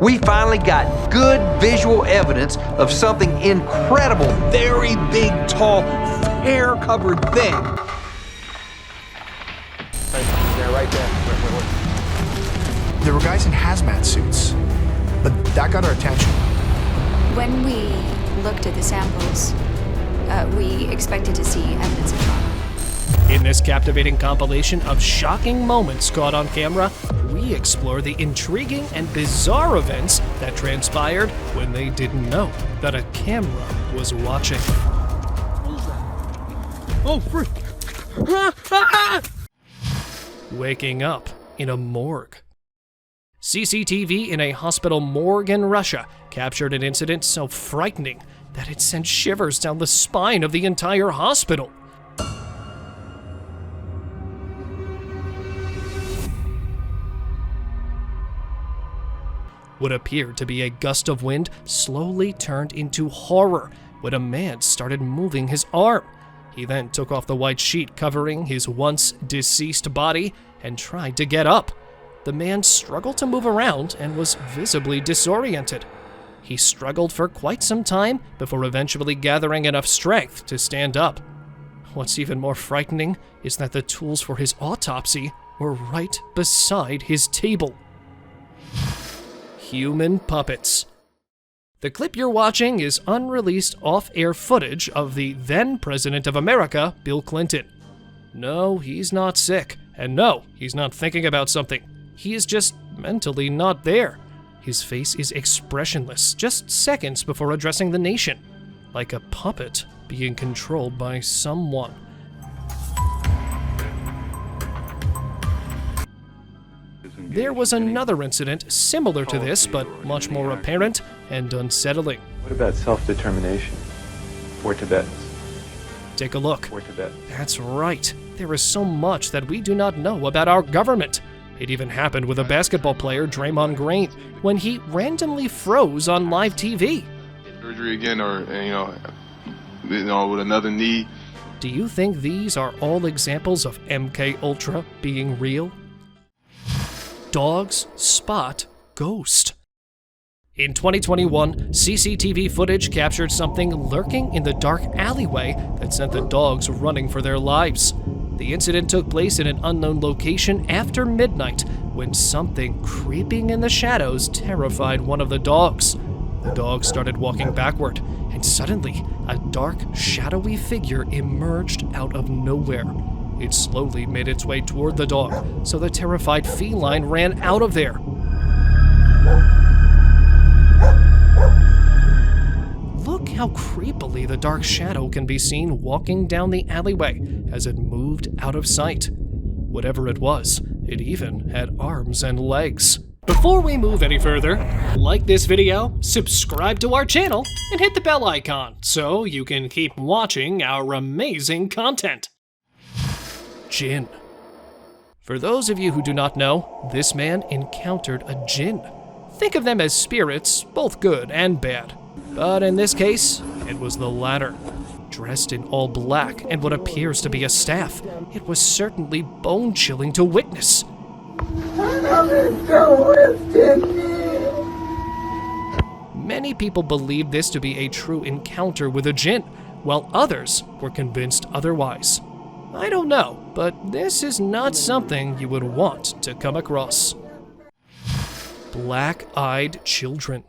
We finally got good visual evidence of something incredible. Very big, tall, hair-covered thing. Right there. There were guys in hazmat suits, but that got our attention. When we looked at the samples, we expected to see evidence of trauma. In this captivating compilation of shocking moments caught on camera, we explore the intriguing and bizarre events that transpired when they didn't know that a camera was watching. Oh, frick! Waking up in a morgue. CCTV in a hospital morgue in Russia captured an incident so frightening that it sent shivers down the spine of the entire hospital. What appeared to be a gust of wind slowly turned into horror when a man started moving his arm. He then took off the white sheet covering his once deceased body and tried to get up. The man struggled to move around and was visibly disoriented. He struggled for quite some time before eventually gathering enough strength to stand up. What's even more frightening is that the tools for his autopsy were right beside his table. Human puppets. The clip you're watching is unreleased off-air footage of the then President of America, Bill Clinton. No, he's not sick, and no, he's not thinking about something. He is just mentally not there. His face is expressionless, just seconds before addressing the nation, like a puppet being controlled by someone. There was another incident similar to this, but much more apparent and unsettling. What about self-determination for Tibetans? Take a look. For Tibet. That's right. There is so much that we do not know about our government. It even happened with a basketball player, Draymond Green, when he randomly froze on live TV. Surgery again, or with another knee. Do you think these are all examples of MK Ultra being real? Dogs spot ghost. In 2021, CCTV footage captured something lurking in the dark alleyway that sent the dogs running for their lives. The incident took place in an unknown location after midnight when something creeping in the shadows terrified one of the dogs. The dog started walking backward, and suddenly, a dark, shadowy figure emerged out of nowhere. It slowly made its way toward the dog, so the terrified feline ran out of there. Look how creepily the dark shadow can be seen walking down the alleyway as it moved out of sight. Whatever it was, it even had arms and legs. Before we move any further, like this video, subscribe to our channel, and hit the bell icon so you can keep watching our amazing content. Jinn. For those of you who do not know, this man encountered a jinn. Think of them as spirits, both good and bad. But in this case, it was the latter. Dressed in all black and what appears to be a staff, it was certainly bone-chilling to witness. Many people believed this to be a true encounter with a jinn, while others were convinced otherwise. I don't know, but this is not something you would want to come across. Black-eyed children.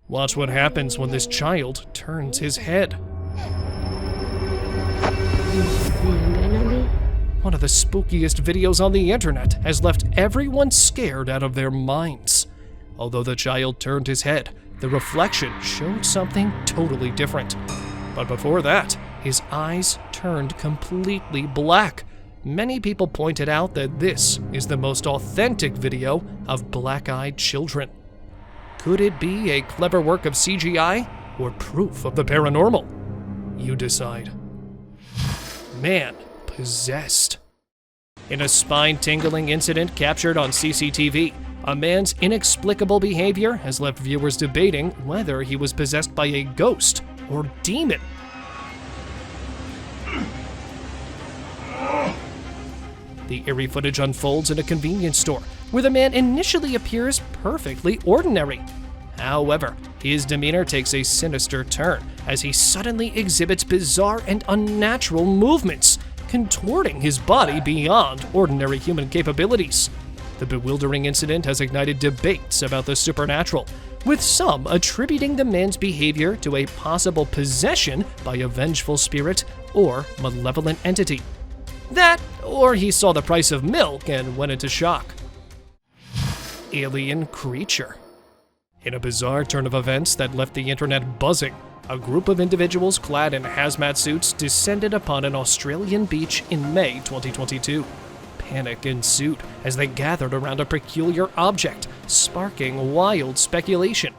Watch what happens when this child turns his head. One of the spookiest videos on the internet has left everyone scared out of their minds. Although the child turned his head, the reflection showed something totally different. But before that, his eyes turned completely black. Many people pointed out that this is the most authentic video of black-eyed children. Could it be a clever work of CGI or proof of the paranormal? You decide. Man possessed. In a spine-tingling incident captured on CCTV, a man's inexplicable behavior has left viewers debating whether he was possessed by a ghost or demon. The eerie footage unfolds in a convenience store, where the man initially appears perfectly ordinary. However, his demeanor takes a sinister turn as he suddenly exhibits bizarre and unnatural movements, contorting his body beyond ordinary human capabilities. The bewildering incident has ignited debates about the supernatural, with some attributing the man's behavior to a possible possession by a vengeful spirit or malevolent entity. That, or he saw the price of milk and went into shock. Alien creature. In a bizarre turn of events that left the internet buzzing, a group of individuals clad in hazmat suits descended upon an Australian beach in May 2022. Panic ensued as they gathered around a peculiar object, sparking wild speculation.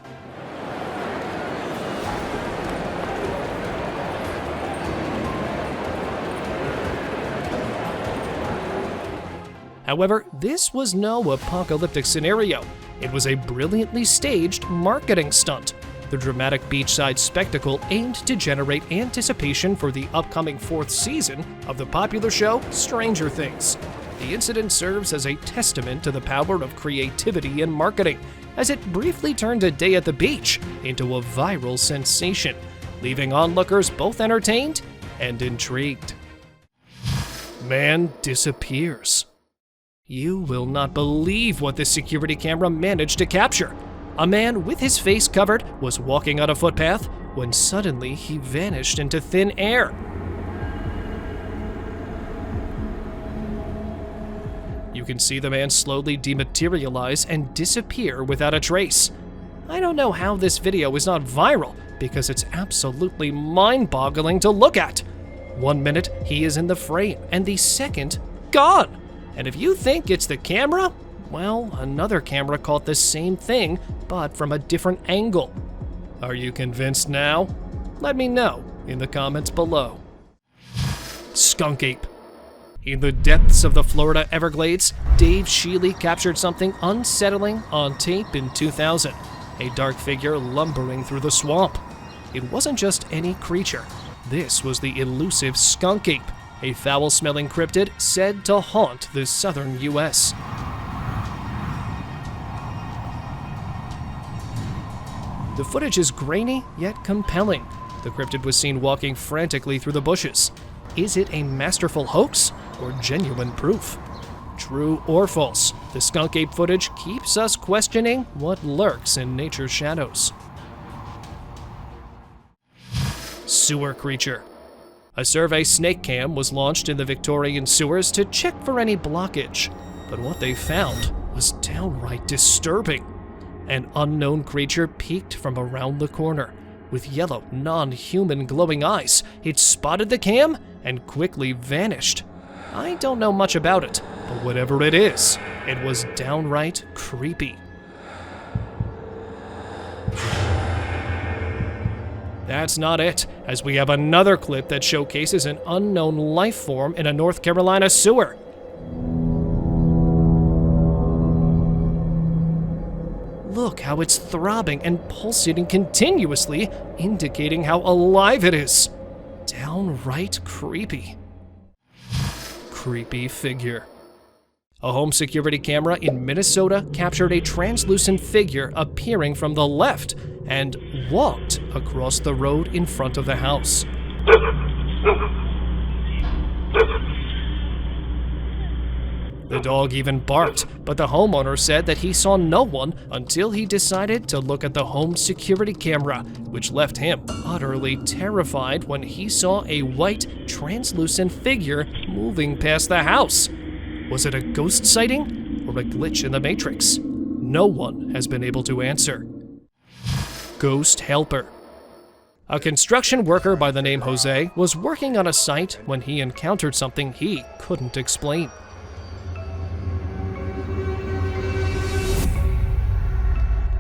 However, this was no apocalyptic scenario. It was a brilliantly staged marketing stunt. The dramatic beachside spectacle aimed to generate anticipation for the upcoming 4th season of the popular show Stranger Things. The incident serves as a testament to the power of creativity and marketing, as it briefly turned a day at the beach into a viral sensation, leaving onlookers both entertained and intrigued. Man disappears. You will not believe what this security camera managed to capture. A man with his face covered was walking on a footpath when suddenly he vanished into thin air. You can see the man slowly dematerialize and disappear without a trace. I don't know how this video is not viral, because it's absolutely mind-boggling to look at. 1 minute, he is in the frame, and the second, gone. And if you think it's the camera, well, another camera caught the same thing, but from a different angle. Are you convinced now? Let me know in the comments below. Skunk ape. In the depths of the Florida Everglades, Dave Shealy captured something unsettling on tape in 2000. A dark figure lumbering through the swamp. It wasn't just any creature. This was the elusive skunk ape, a foul-smelling cryptid said to haunt the southern U.S. The footage is grainy yet compelling. The cryptid was seen walking frantically through the bushes. Is it a masterful hoax or genuine proof? True or false, the skunk ape footage keeps us questioning what lurks in nature's shadows. Sewer creature. A survey snake cam was launched in the Victorian sewers to check for any blockage, but what they found was downright disturbing. An unknown creature peeked from around the corner. With yellow, non-human glowing eyes, it spotted the cam and quickly vanished. I don't know much about it, but whatever it is, it was downright creepy. That's not it, as we have another clip that showcases an unknown life form in a North Carolina sewer. Look how it's throbbing and pulsating continuously, indicating how alive it is. Downright creepy. Creepy figure. A home security camera in Minnesota captured a translucent figure appearing from the left and walked across the road in front of the house. The dog even barked, but the homeowner said that he saw no one until he decided to look at the home security camera, which left him utterly terrified when he saw a white, translucent figure moving past the house. Was it a ghost sighting or a glitch in the Matrix? No one has been able to answer. Ghost helper. A construction worker by the name Jose was working on a site when he encountered something he couldn't explain.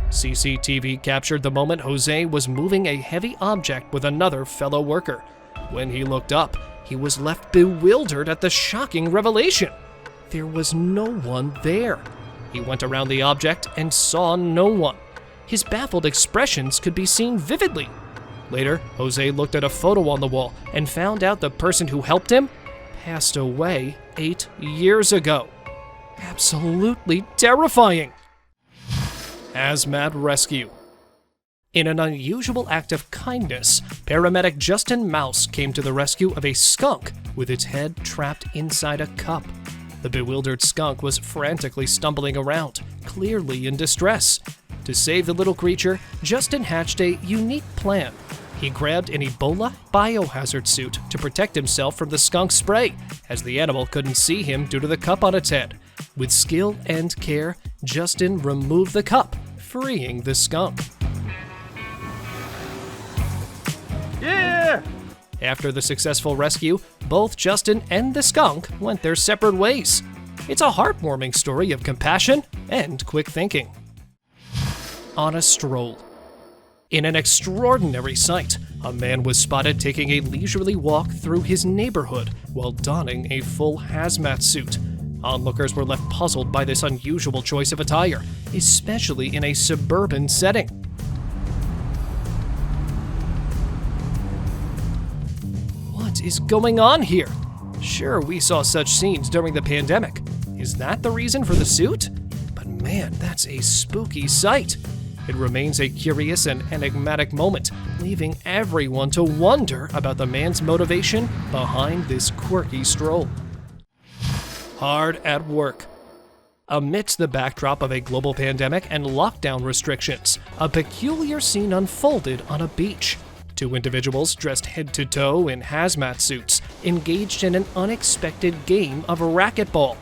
CCTV captured the moment Jose was moving a heavy object with another fellow worker. When he looked up, he was left bewildered at the shocking revelation. There was no one there. He went around the object and saw no one. His baffled expressions could be seen vividly. Later, Jose looked at a photo on the wall and found out the person who helped him passed away 8 years ago. Absolutely terrifying. Hazmat rescue. In an unusual act of kindness, paramedic Justin Mouse came to the rescue of a skunk with its head trapped inside a cup. The bewildered skunk was frantically stumbling around, clearly in distress. To save the little creature, Justin hatched a unique plan. He grabbed an Ebola biohazard suit to protect himself from the skunk's spray, as the animal couldn't see him due to the cup on its head. With skill and care, Justin removed the cup, freeing the skunk. Yeah! After the successful rescue, both Justin and the skunk went their separate ways. It's a heartwarming story of compassion and quick thinking. On a stroll. In an extraordinary sight, a man was spotted taking a leisurely walk through his neighborhood while donning a full hazmat suit. Onlookers were left puzzled by this unusual choice of attire, especially in a suburban setting. What is going on here? Sure, we saw such scenes during the pandemic. Is that the reason for the suit? But man, that's a spooky sight. It remains a curious and enigmatic moment, leaving everyone to wonder about the man's motivation behind this quirky stroll. Hard at work. Amidst the backdrop of a global pandemic and lockdown restrictions, a peculiar scene unfolded on a beach. Two individuals dressed head to toe in hazmat suits engaged in an unexpected game of racquetball.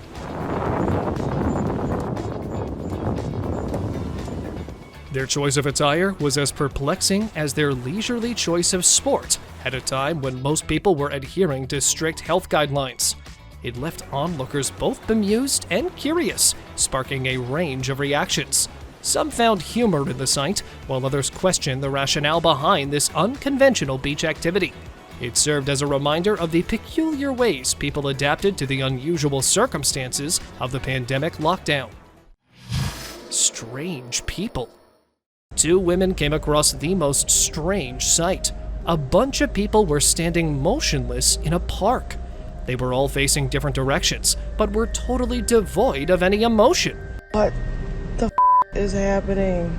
Their choice of attire was as perplexing as their leisurely choice of sport at a time when most people were adhering to strict health guidelines. It left onlookers both bemused and curious, sparking a range of reactions. Some found humor in the sight, while others questioned the rationale behind this unconventional beach activity. It served as a reminder of the peculiar ways people adapted to the unusual circumstances of the pandemic lockdown. Strange people. Two women came across the most strange sight. A bunch of people were standing motionless in a park. They were all facing different directions, but were totally devoid of any emotion. What the is happening?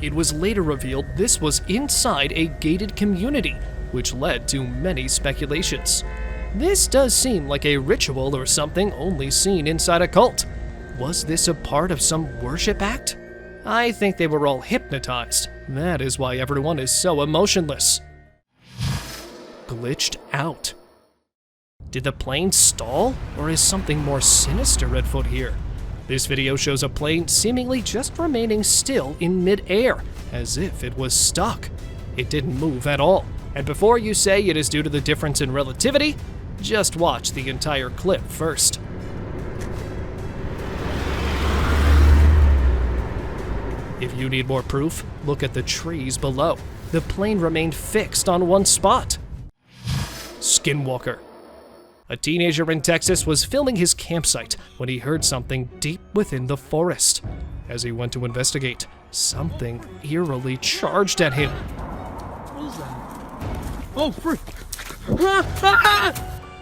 It was later revealed this was inside a gated community, which led to many speculations. This does seem like a ritual or something only seen inside a cult. Was this a part of some worship act? I think they were all hypnotized. That is why everyone is so emotionless. Glitched out. Did the plane stall, or is something more sinister at foot here? This video shows a plane seemingly just remaining still in mid-air, as if it was stuck. It didn't move at all. And before you say it is due to the difference in relativity, just watch the entire clip first. If you need more proof, look at the trees below. The plane remained fixed on one spot. Skinwalker. A teenager in Texas was filming his campsite when he heard something deep within the forest. As he went to investigate, something eerily charged at him. What is that? Oh, freak!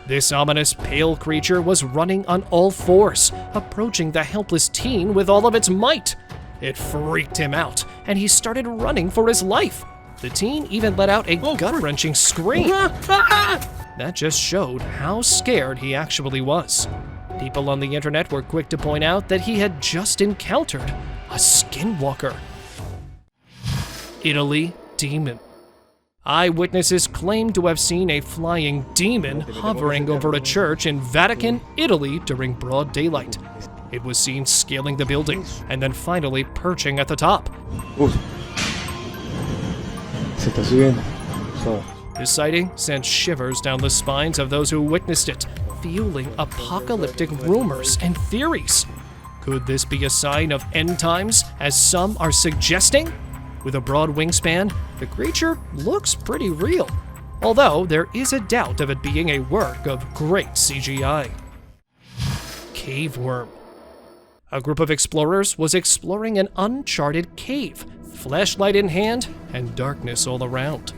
This ominous, pale creature was running on all fours, approaching the helpless teen with all of its might. It freaked him out, and he started running for his life. The teen even let out a gut-wrenching scream. That just showed how scared he actually was. People on the internet were quick to point out that he had just encountered a skinwalker. Italy demon. Eyewitnesses claimed to have seen a flying demon hovering over a church in Vatican, Italy during broad daylight. It was seen scaling the building and then finally perching at the top. Se está subiendo. So. This sighting sent shivers down the spines of those who witnessed it, fueling apocalyptic rumors and theories. Could this be a sign of end times, as some are suggesting? With a broad wingspan, the creature looks pretty real, although there is a doubt of it being a work of great CGI. Cave worm. A group of explorers was exploring an uncharted cave, flashlight in hand and darkness all around.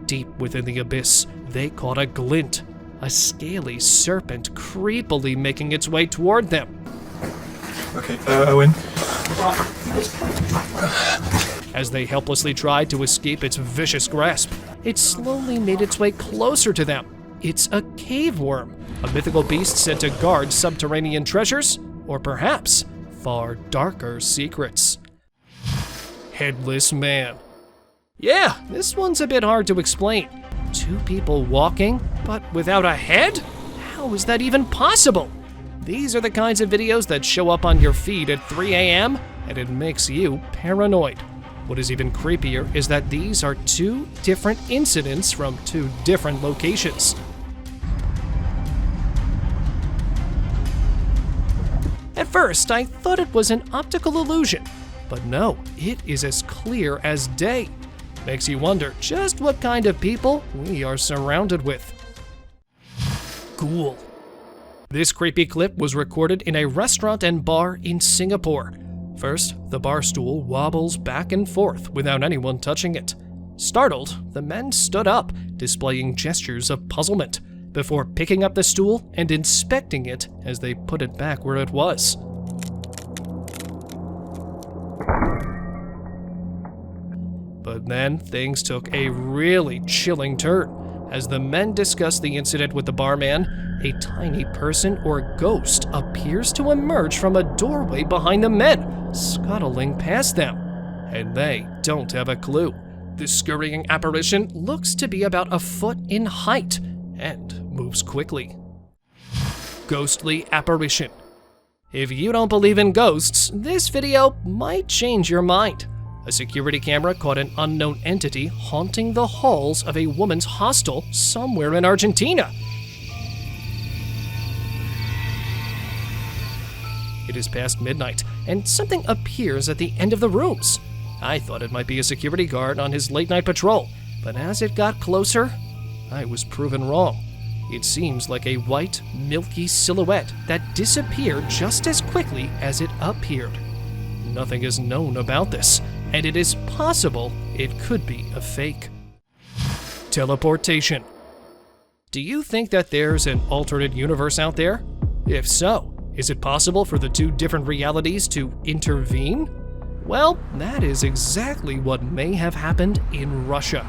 Deep within the abyss, they caught a glint a scaly serpent creepily making its way toward them. Okay, Owen. As they helplessly tried to escape its vicious grasp, it slowly made its way closer to them. It's a cave worm, a mythical beast sent to guard subterranean treasures, or perhaps far darker secrets. Headless Man. Yeah, this one's a bit hard to explain. Two people walking, but without a head? How is that even possible? These are the kinds of videos that show up on your feed at 3 a.m., and it makes you paranoid. What is even creepier is that these are two different incidents from two different locations. At first, I thought it was an optical illusion, but no, it is as clear as day. Makes you wonder just what kind of people we are surrounded with. Ghoul. This creepy clip was recorded in a restaurant and bar in Singapore. First, the bar stool wobbles back and forth without anyone touching it. Startled, the men stood up, displaying gestures of puzzlement, before picking up the stool and inspecting it as they put it back where it was. But then things took a really chilling turn. As the men discussed the incident with the barman, a tiny person or ghost appears to emerge from a doorway behind the men, scuttling past them. And they don't have a clue. This scurrying apparition looks to be about a foot in height and moves quickly. Ghostly apparition. If you don't believe in ghosts, this video might change your mind. A security camera caught an unknown entity haunting the halls of a woman's hostel somewhere in Argentina. It is past midnight, and something appears at the end of the rooms. I thought it might be a security guard on his late-night patrol, but as it got closer, I was proven wrong. It seems like a white, milky silhouette that disappeared just as quickly as it appeared. Nothing is known about this, and it is possible it could be a fake. Teleportation. Do you think that there's an alternate universe out there? If so, is it possible for the two different realities to intervene? Well, that is exactly what may have happened in Russia.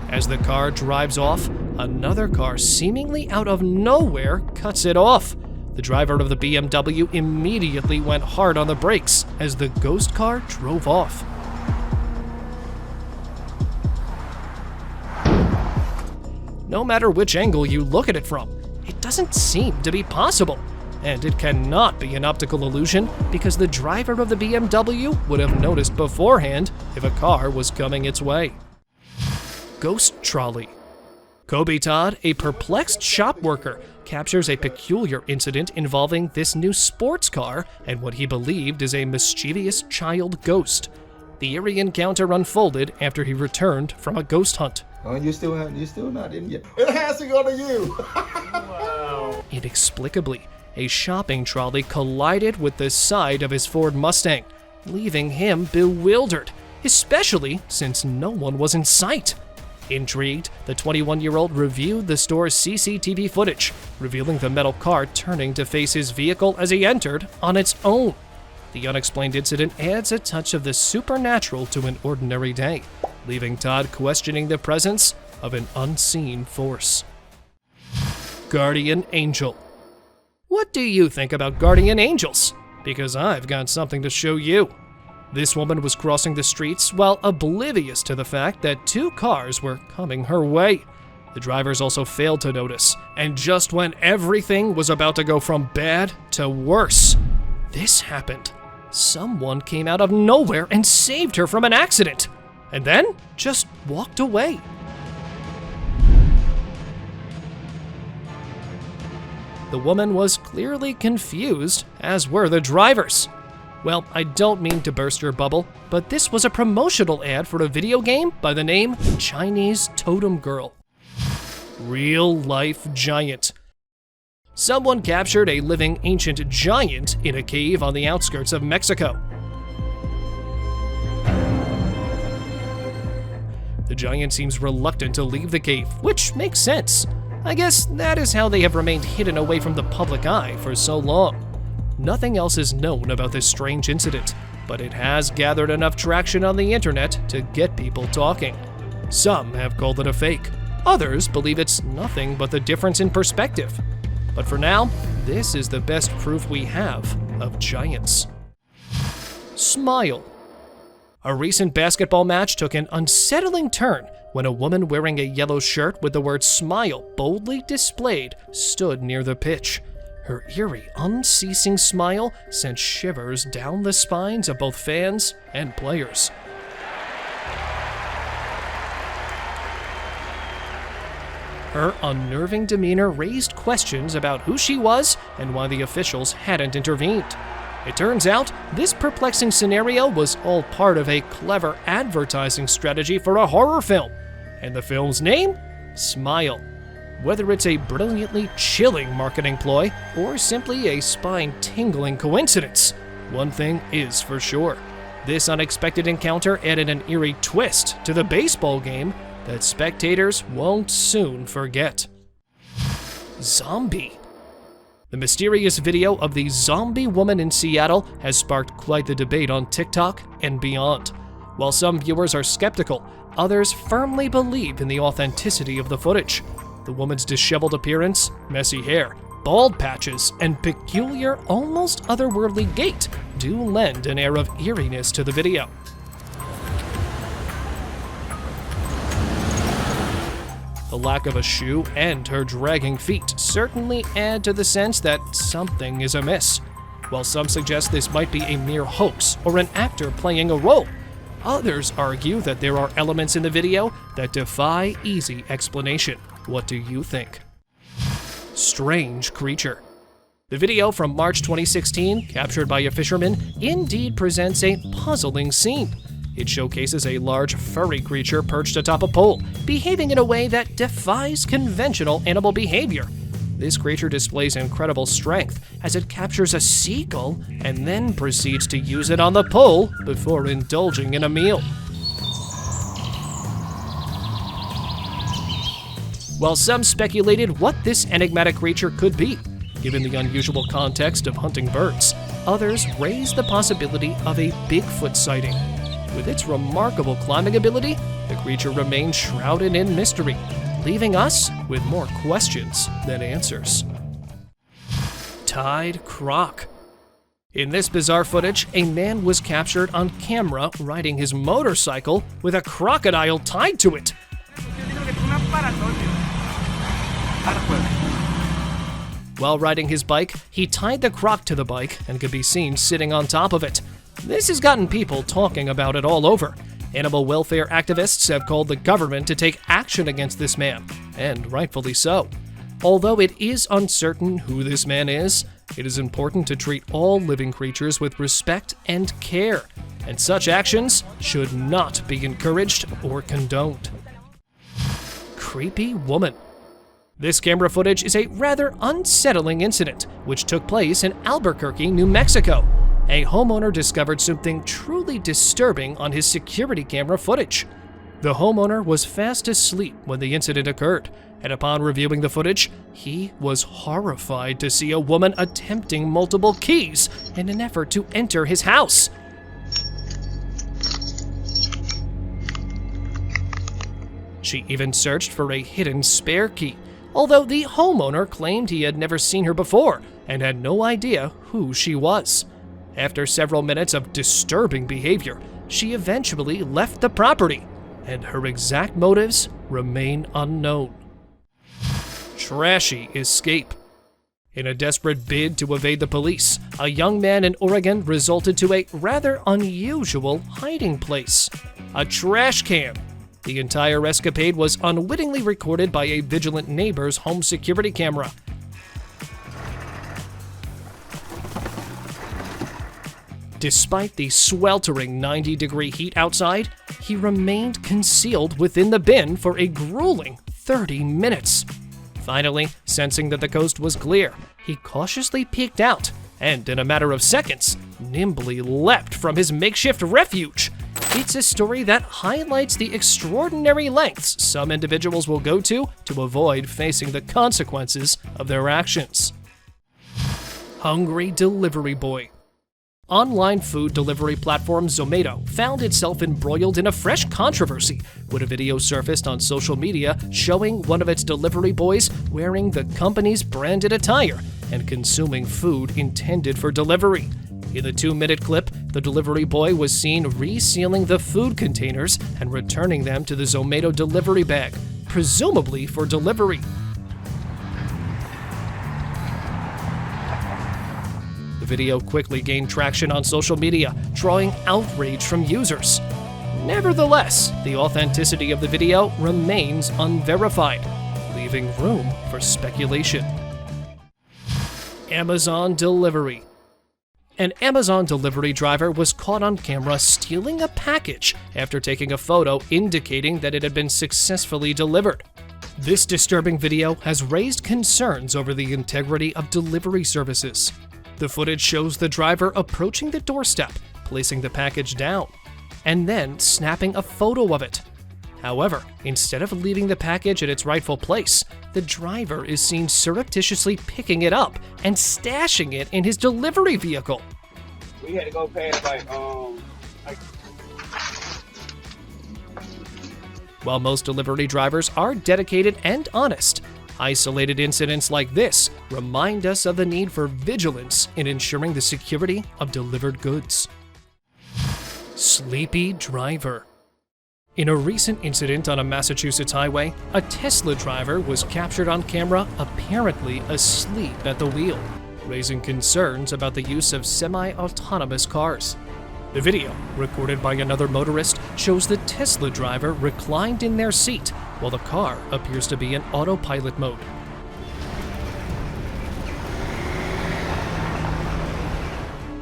As the car drives off, another car seemingly out of nowhere cuts it off. The driver of the BMW immediately went hard on the brakes as the ghost car drove off. No matter which angle you look at it from, it doesn't seem to be possible. And it cannot be an optical illusion because the driver of the BMW would have noticed beforehand if a car was coming its way. Ghost trolley. Kobe Todd, a perplexed shop worker, captures a peculiar incident involving this new sports car and what he believed is a mischievous child ghost. The eerie encounter unfolded after he returned from a ghost hunt. Oh, you still not in yet. It has to go to you. Wow. Inexplicably, a shopping trolley collided with the side of his Ford Mustang, leaving him bewildered, especially since no one was in sight. Intrigued, the 21-year-old reviewed the store's CCTV footage, revealing the metal car turning to face his vehicle as he entered on its own. The unexplained incident adds a touch of the supernatural to an ordinary day, leaving Todd questioning the presence of an unseen force. Guardian Angel. What do you think about guardian angels? Because I've got something to show you. This woman was crossing the streets while oblivious to the fact that two cars were coming her way. The drivers also failed to notice, and just when everything was about to go from bad to worse, this happened. Someone came out of nowhere and saved her from an accident, and then just walked away. The woman was clearly confused, as were the drivers. Well, I don't mean to burst your bubble, but this was a promotional ad for a video game by the name Chinese Totem Girl. Real life giant. Someone captured a living ancient giant in a cave on the outskirts of Mexico. The giant seems reluctant to leave the cave, which makes sense. I guess that is how they have remained hidden away from the public eye for so long. Nothing else is known about this strange incident, but it has gathered enough traction on the internet to get people talking. Some have called it a fake. Others believe it's nothing but the difference in perspective. But for now, this is the best proof we have of giants. Smile. A recent basketball match took an unsettling turn when a woman wearing a yellow shirt with the word "smile" boldly displayed stood near the pitch. Her eerie, unceasing smile sent shivers down the spines of both fans and players. Her unnerving demeanor raised questions about who she was and why the officials hadn't intervened. It turns out, this perplexing scenario was all part of a clever advertising strategy for a horror film. And the film's name? Smile. Whether it's a brilliantly chilling marketing ploy or simply a spine-tingling coincidence, one thing is for sure. This unexpected encounter added an eerie twist to the baseball game that spectators won't soon forget. Zombie. The mysterious video of the zombie woman in Seattle has sparked quite the debate on TikTok and beyond. While some viewers are skeptical, others firmly believe in the authenticity of the footage. The woman's disheveled appearance, messy hair, bald patches, and peculiar, almost otherworldly gait do lend an air of eeriness to the video. The lack of a shoe and her dragging feet certainly add to the sense that something is amiss. While some suggest this might be a mere hoax or an actor playing a role, others argue that there are elements in the video that defy easy explanation. What do you think? Strange creature. The video from March 2016, captured by a fisherman, indeed presents a puzzling scene. It showcases a large furry creature perched atop a pole, behaving in a way that defies conventional animal behavior. This creature displays incredible strength as it captures a seagull and then proceeds to use it on the pole before indulging in a meal. While some speculated what this enigmatic creature could be, given the unusual context of hunting birds, others raised the possibility of a Bigfoot sighting. With its remarkable climbing ability, the creature remains shrouded in mystery, leaving us with more questions than answers. Tied croc. In this bizarre footage, a man was captured on camera riding his motorcycle with a crocodile tied to it. While riding his bike, he tied the croc to the bike and could be seen sitting on top of it. This has gotten people talking about it all over. Animal welfare activists have called the government to take action against this man, and rightfully so. Although it is uncertain who this man is, it is important to treat all living creatures with respect and care, and such actions should not be encouraged or condoned. Creepy woman. This camera footage is a rather unsettling incident, which took place in Albuquerque, New Mexico. A homeowner discovered something truly disturbing on his security camera footage. The homeowner was fast asleep when the incident occurred, and upon reviewing the footage, he was horrified to see a woman attempting multiple keys in an effort to enter his house. She even searched for a hidden spare key, although the homeowner claimed he had never seen her before and had no idea who she was. After several minutes of disturbing behavior, she eventually left the property, and her exact motives remain unknown. Trashy escape. In a desperate bid to evade the police, a young man in Oregon resorted to a rather unusual hiding place: a trash can. The entire escapade was unwittingly recorded by a vigilant neighbor's home security camera. Despite the sweltering 90-degree heat outside, he remained concealed within the bin for a grueling 30 minutes. Finally, sensing that the coast was clear, he cautiously peeked out and, in a matter of seconds, nimbly leapt from his makeshift refuge. It's a story that highlights the extraordinary lengths some individuals will go to avoid facing the consequences of their actions. Hungry delivery boy. Online food delivery platform Zomato found itself embroiled in a fresh controversy when a video surfaced on social media showing one of its delivery boys wearing the company's branded attire and consuming food intended for delivery. In the 2-minute clip, the delivery boy was seen resealing the food containers and returning them to the Zomato delivery bag, presumably for delivery. The video quickly gained traction on social media, drawing outrage from users. Nevertheless, the authenticity of the video remains unverified, leaving room for speculation. Amazon delivery. An Amazon delivery driver was caught on camera stealing a package after taking a photo indicating that it had been successfully delivered. This disturbing video has raised concerns over the integrity of delivery services. The footage shows the driver approaching the doorstep, placing the package down, and then snapping a photo of it. However, instead of leaving the package at its rightful place, the driver is seen surreptitiously picking it up and stashing it in his delivery vehicle. We had to go past While most delivery drivers are dedicated and honest, isolated incidents like this remind us of the need for vigilance in ensuring the security of delivered goods. Sleepy driver. In a recent incident on a Massachusetts highway, a Tesla driver was captured on camera apparently asleep at the wheel, raising concerns about the use of semi-autonomous cars. The video, recorded by another motorist, shows the Tesla driver reclined in their seat while the car appears to be in autopilot mode.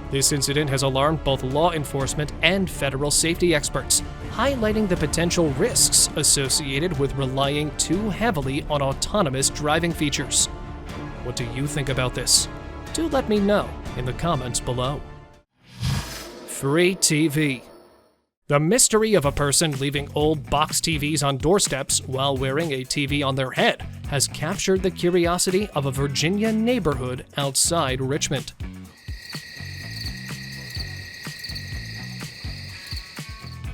This incident has alarmed both law enforcement and federal safety experts, highlighting the potential risks associated with relying too heavily on autonomous driving features. What do you think about this? Do let me know in the comments below. Free TV. The mystery of a person leaving old box TVs on doorsteps while wearing a TV on their head has captured the curiosity of a Virginia neighborhood outside Richmond.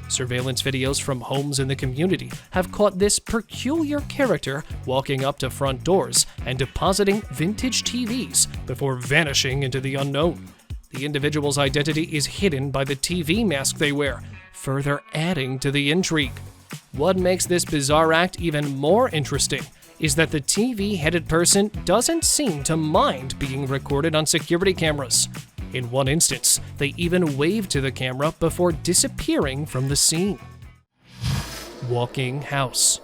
Surveillance videos from homes in the community have caught this peculiar character walking up to front doors and depositing vintage TVs before vanishing into the unknown. The individual's identity is hidden by the TV mask they wear, further adding to the intrigue. What makes this bizarre act even more interesting is that the TV-headed person doesn't seem to mind being recorded on security cameras. In one instance, they even waved to the camera before disappearing from the scene. Walking house.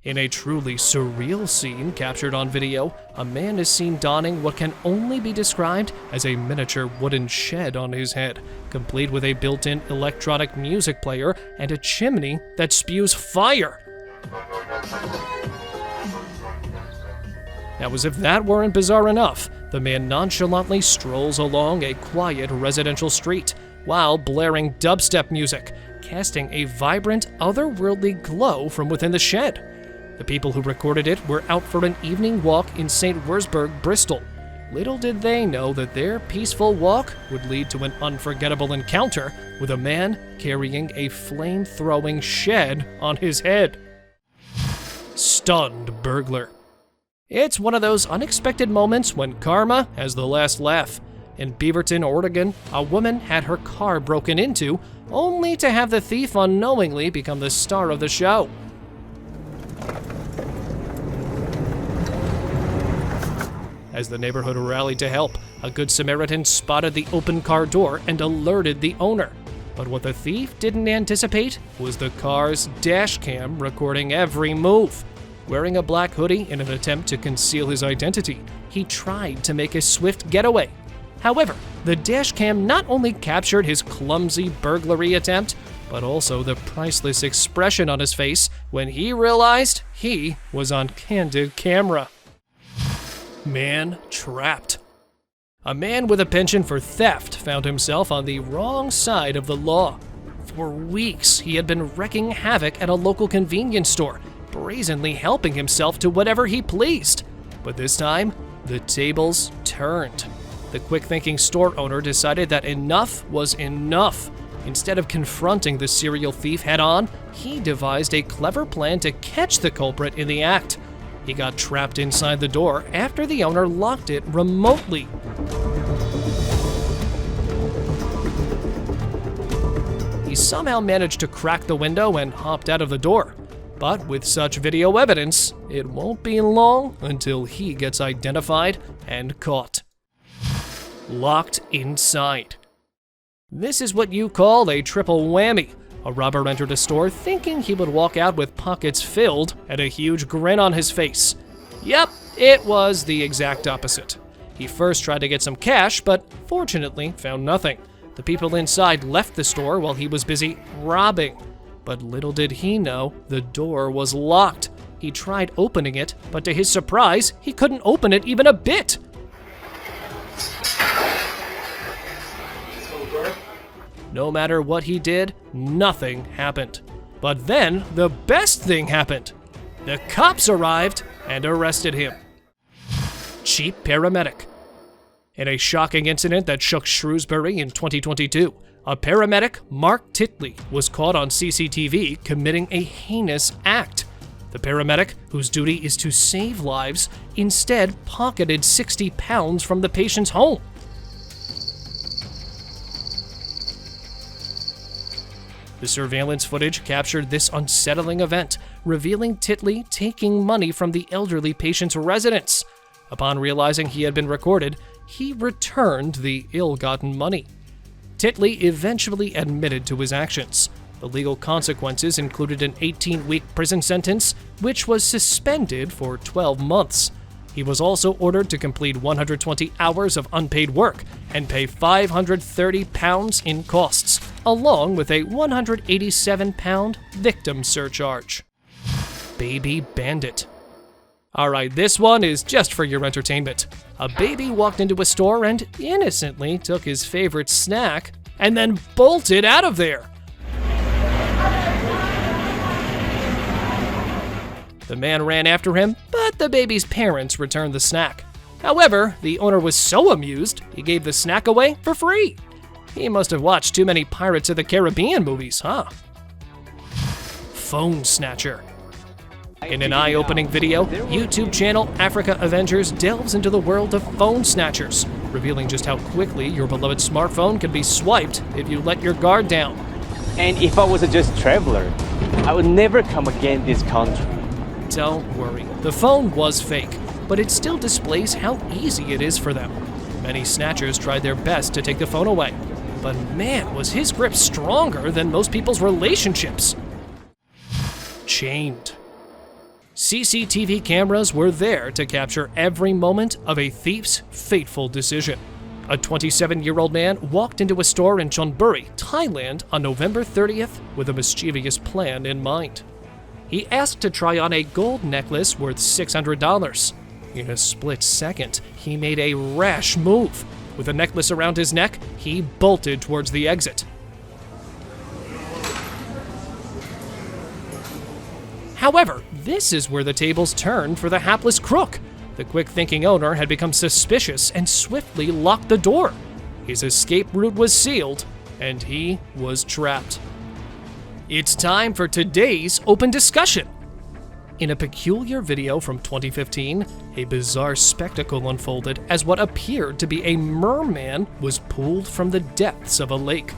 In a truly surreal scene captured on video, a man is seen donning what can only be described as a miniature wooden shed on his head, complete with a built-in electronic music player and a chimney that spews fire. Now, as if that weren't bizarre enough, the man nonchalantly strolls along a quiet residential street while blaring dubstep music, casting a vibrant, otherworldly glow from within the shed. The people who recorded it were out for an evening walk in St. Wurzburg, Bristol. Little did they know that their peaceful walk would lead to an unforgettable encounter with a man carrying a flame-throwing shed on his head. Stunned burglar. It's one of those unexpected moments when karma has the last laugh. In Beaverton, Oregon, a woman had her car broken into, only to have the thief unknowingly become the star of the show. As the neighborhood rallied to help, a Good Samaritan spotted the open car door and alerted the owner. But what the thief didn't anticipate was the car's dash cam recording every move. Wearing a black hoodie in an attempt to conceal his identity, he tried to make a swift getaway. However, the dashcam not only captured his clumsy burglary attempt, but also the priceless expression on his face when he realized he was on candid camera. Man trapped. A man with a penchant for theft found himself on the wrong side of the law. For weeks, he had been wreaking havoc at a local convenience store, brazenly helping himself to whatever he pleased. But this time, the tables turned. The quick-thinking store owner decided that enough was enough. Instead of confronting the serial thief head-on, he devised a clever plan to catch the culprit in the act. He got trapped inside the door after the owner locked it remotely. He somehow managed to crack the window and hopped out of the door. But with such video evidence, it won't be long until he gets identified and caught. Locked inside. This is what you call a triple whammy. A robber entered a store thinking he would walk out with pockets filled and a huge grin on his face. Yep, it was the exact opposite. He first tried to get some cash, but fortunately found nothing. The people inside left the store while he was busy robbing. But little did he know, the door was locked. He tried opening it, but to his surprise, he couldn't open it even a bit. No matter what he did, nothing happened. But then, the best thing happened. The cops arrived and arrested him. Cheap paramedic. In a shocking incident that shook Shrewsbury in 2022, a paramedic, Mark Titley, was caught on CCTV committing a heinous act. The paramedic, whose duty is to save lives, instead pocketed 60 pounds from the patient's home. The surveillance footage captured this unsettling event, revealing Titley taking money from the elderly patient's residence. Upon realizing he had been recorded, he returned the ill-gotten money. Titley eventually admitted to his actions. The legal consequences included an 18-week prison sentence, which was suspended for 12 months. He was also ordered to complete 120 hours of unpaid work and pay £530 in costs, along with a £187 victim surcharge. Baby bandit. Alright, this one is just for your entertainment. A baby walked into a store and innocently took his favorite snack and then bolted out of there. The man ran after him, but the baby's parents returned the snack. However, the owner was so amused, he gave the snack away for free. He must have watched too many Pirates of the Caribbean movies, huh? Phone snatcher. In an eye-opening video, YouTube channel Africa Avengers delves into the world of phone snatchers, revealing just how quickly your beloved smartphone can be swiped if you let your guard down. And if I was a just traveler, I would never come again this country. Don't worry, the phone was fake, but it still displays how easy it is for them. Many snatchers tried their best to take the phone away, but man, was his grip stronger than most people's relationships. Chained. CCTV cameras were there to capture every moment of a thief's fateful decision. A 27-year-old man walked into a store in Chonburi, Thailand on November 30th with a mischievous plan in mind. He asked to try on a gold necklace worth $600. In a split second, he made a rash move. With a necklace around his neck, he bolted towards the exit. However, this is where the tables turned for the hapless crook. The quick-thinking owner had become suspicious and swiftly locked the door. His escape route was sealed, and he was trapped. It's time for today's open discussion. In a peculiar video from 2015, a bizarre spectacle unfolded as what appeared to be a merman was pulled from the depths of a lake.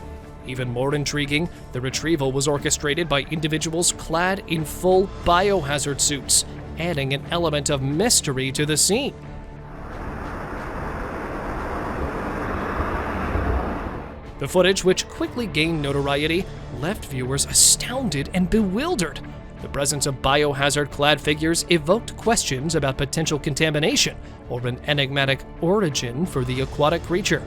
Even more intriguing, the retrieval was orchestrated by individuals clad in full biohazard suits, adding an element of mystery to the scene. The footage, which quickly gained notoriety, left viewers astounded and bewildered. The presence of biohazard-clad figures evoked questions about potential contamination or an enigmatic origin for the aquatic creature.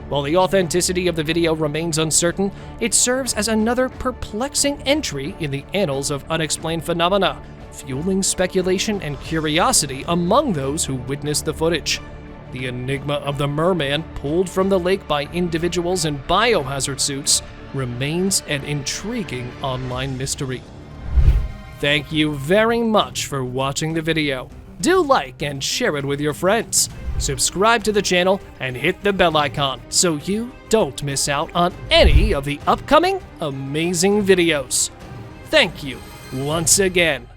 While the authenticity of the video remains uncertain, it serves as another perplexing entry in the annals of unexplained phenomena, fueling speculation and curiosity among those who witnessed the footage. The enigma of the merman pulled from the lake by individuals in biohazard suits remains an intriguing online mystery. Thank you very much for watching the video. Do like and share it with your friends. Subscribe to the channel and hit the bell icon so you don't miss out on any of the upcoming amazing videos. Thank you once again.